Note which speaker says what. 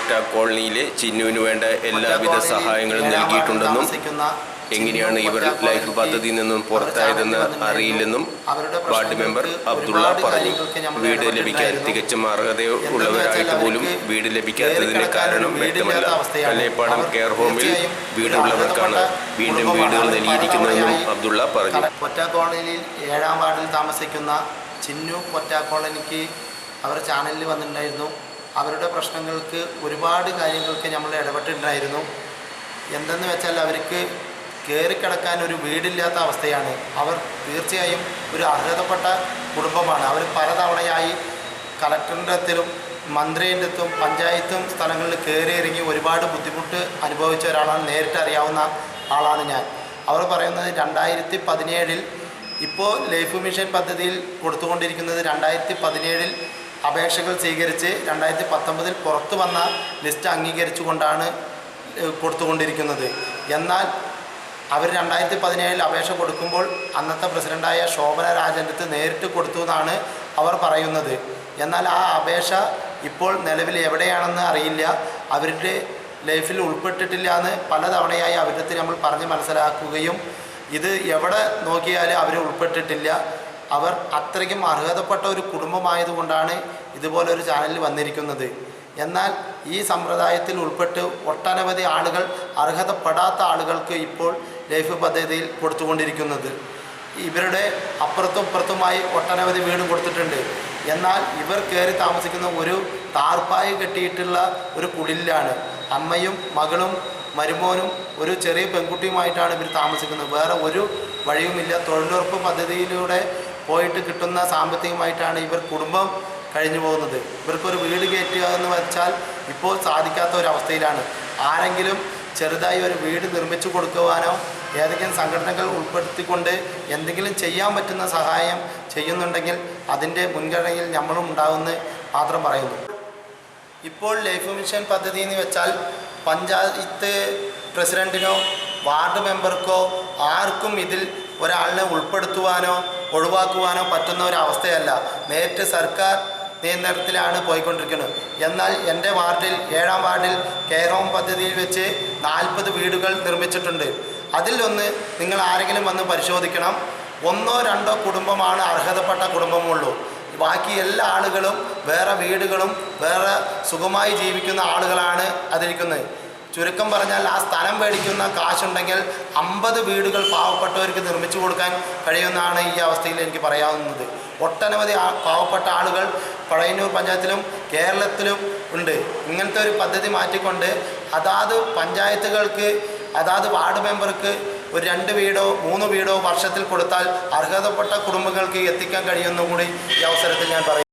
Speaker 1: ഒറ്റ കോളനിയിലെ ചിന്നുവിന് വേണ്ട എല്ലാവിധ സഹായങ്ങളും നൽകിയിട്ടുണ്ടെന്നും എങ്ങനെയാണ് ഇവർ ലൈഫ് പദ്ധതിയിൽ നിന്നും പുറത്തായതെന്ന് അറിയില്ലെന്നും വാർഡ് മെമ്പർ അബ്ദുള്ള പറഞ്ഞു. വീട് ലഭിക്കാൻ തികച്ചും അർഹതയുള്ളവരായിട്ട് പോലും വീട് ലഭിക്കാത്തതിന് കാരണം വ്യക്തമല്ല. കല്ലേപ്പാടം കെയർ ഹോമിൽ വീടുള്ളവർക്കാണ് വീണ്ടും വീടുകൾ നൽകിയിരിക്കുന്നതെന്നും അബ്ദുള്ള പറഞ്ഞു.
Speaker 2: ഒറ്റ കോളനിയിൽ 7-ാം വാർഡിൽ താമസിക്കുന്ന ചിന്നു ഒറ്റ കോളനിക്ക് അവർ ചാനലിൽ വന്നിട്ടുണ്ടായിരുന്നു. അവരുടെ പ്രശ്നങ്ങൾക്ക് ഒരുപാട് കാര്യങ്ങൾക്ക് നമ്മൾ ഇടപെട്ടിട്ടുണ്ടായിരുന്നു. എന്തെന്ന് വെച്ചാൽ അവർക്ക് കയറിക്കിടക്കാൻ ഒരു വീടില്ലാത്ത അവസ്ഥയാണ്. അവർ തീർച്ചയായും ഒരു അർഹതപ്പെട്ട കുടുംബമാണ്. അവർ പലതവണയായി കളക്ടറിൻ്റെ അടുത്തും മന്ത്രിയുടെ അടുത്തും പഞ്ചായത്തും സ്ഥലങ്ങളിൽ കയറി ഇറങ്ങി ഒരുപാട് ബുദ്ധിമുട്ട് അനുഭവിച്ച ഒരാളാണ്. നേരിട്ട് അറിയാവുന്ന ആളാണ് ഞാൻ. അവർ പറയുന്നത് 2017 ഇപ്പോൾ ലൈഫ് മിഷൻ പദ്ധതിയിൽ കൊടുത്തുകൊണ്ടിരിക്കുന്നത് 2017 അപേക്ഷകൾ സ്വീകരിച്ച് 2019 പുറത്തു വന്ന ലിസ്റ്റ് അംഗീകരിച്ചുകൊണ്ടാണ് കൊടുത്തുകൊണ്ടിരിക്കുന്നത്. എന്നാൽ അവർ 2017 അപേക്ഷ കൊടുക്കുമ്പോൾ അന്നത്തെ പ്രസിഡൻ്റായ ശോഭന രാജൻ്റെ അടുത്ത് നേരിട്ട് കൊടുത്തു എന്നാണ് അവർ പറയുന്നത്. എന്നാൽ ആ അപേക്ഷ ഇപ്പോൾ നിലവിൽ എവിടെയാണെന്ന് അറിയില്ല. അവരുടെ ലൈഫിൽ ഉൾപ്പെട്ടിട്ടില്ല എന്ന് പലതവണയായി അവരുടെ അടുത്ത് നമ്മൾ പറഞ്ഞ് മനസ്സിലാക്കുകയും ഇത് എവിടെ നോക്കിയാലും അവർ ഉൾപ്പെട്ടിട്ടില്ല. അവർ അത്രയ്ക്കും അർഹതപ്പെട്ട ഒരു കുടുംബമായതുകൊണ്ടാണ് ഇതുപോലൊരു ചാനലിൽ വന്നിരിക്കുന്നത്. എന്നാൽ ഈ സമ്പ്രദായത്തിൽ ഉൾപ്പെട്ട് ഒട്ടനവധി ആളുകൾ അർഹതപ്പെടാത്ത ആളുകൾക്ക് ഇപ്പോൾ ലൈഫ് പദ്ധതിയിൽ കൊടുത്തുകൊണ്ടിരിക്കുന്നത്. ഇവരുടെ അപ്പുറത്തും ഇപ്പുറത്തുമായി ഒട്ടനവധി വീട് കൊടുത്തിട്ടുണ്ട്. എന്നാൽ ഇവർ കയറി താമസിക്കുന്ന ഒരു താർപ്പായി കെട്ടിയിട്ടുള്ള ഒരു കുടിലാണ്. അമ്മയും മകളും മരുമോനും ഒരു ചെറിയ പെൺകുട്ടിയുമായിട്ടാണ് ഇവർ താമസിക്കുന്നത്. വേറെ ഒരു വഴിയുമില്ല. തൊഴിലുറപ്പ് പദ്ധതിയിലൂടെ പോയിട്ട് കിട്ടുന്ന സാമ്പത്തികമായിട്ടാണ് ഇവർ കുടുംബം കഴിഞ്ഞു പോകുന്നത്. ഇവർക്കൊരു വീട് കയറ്റുക എന്ന് വെച്ചാൽ ഇപ്പോൾ സാധിക്കാത്ത ഒരവസ്ഥയിലാണ്. ആരെങ്കിലും ചെറുതായി ഒരു വീട് നിർമ്മിച്ചു കൊടുക്കുവാനോ ഏതെങ്കിലും സംഘടനകൾ ഉൾപ്പെടുത്തിക്കൊണ്ട് എന്തെങ്കിലും ചെയ്യാൻ പറ്റുന്ന സഹായം ചെയ്യുന്നുണ്ടെങ്കിൽ അതിൻ്റെ മുൻഗണനയിൽ നമ്മളും ഉണ്ടാകുമെന്ന് മാത്രം പറയുന്നു. ഇപ്പോൾ ലൈഫ് മിഷൻ പദ്ധതി എന്ന് വെച്ചാൽ പഞ്ചായത്ത് പ്രസിഡൻറ്റിനോ വാർഡ് മെമ്പർക്കോ ആർക്കും ഇതിൽ ഒരാളിനെ ഉൾപ്പെടുത്തുവാനോ ഒഴിവാക്കുവാനോ പറ്റുന്ന ഒരവസ്ഥയല്ല. നേരിട്ട് സർക്കാർ നിയന്ത്രണത്തിലാണ് പോയിക്കൊണ്ടിരിക്കുന്നത്. എന്നാൽ എൻ്റെ വാർഡിൽ 7-ാം വാർഡിൽ കെയർ ഹോം പദ്ധതിയിൽ വെച്ച് 40 വീടുകൾ നിർമ്മിച്ചിട്ടുണ്ട്. അതിലൊന്ന് നിങ്ങൾ ആരെങ്കിലും വന്ന് പരിശോധിക്കണം. 1-2 കുടുംബമാണ് അർഹതപ്പെട്ട കുടുംബമുള്ളൂ. ബാക്കി എല്ലാ ആളുകളും വേറെ വീടുകളും വേറെ സുഖമായി ജീവിക്കുന്ന ആളുകളാണ് അതിരിക്കുന്നത്. ചുരുക്കം പറഞ്ഞാൽ ആ സ്ഥലം മേടിക്കുന്ന കാശുണ്ടെങ്കിൽ 50 വീടുകൾ പാവപ്പെട്ടവർക്ക് നിർമ്മിച്ചു കൊടുക്കാൻ കഴിയുമെന്നാണ് ഈ അവസ്ഥയിൽ എനിക്ക് പറയാവുന്നത്. ഒട്ടനവധി പാവപ്പെട്ട ആളുകൾ പഴയന്നൂർ പഞ്ചായത്തിലും കേരളത്തിലും ഉണ്ട്. ഇങ്ങനത്തെ ഒരു പദ്ധതി മാറ്റിക്കൊണ്ട് അതാത് പഞ്ചായത്തുകൾക്ക് അതാത് വാർഡ് മെമ്പർക്ക് ഒരു 2 വീടോ 3 വീടോ വർഷത്തിൽ കൊടുത്താൽ അർഹതപ്പെട്ട കുടുംബങ്ങൾക്ക് എത്തിക്കാൻ കഴിയുമെന്നും കൂടി ഈ അവസരത്തിൽ ഞാൻ പറയും.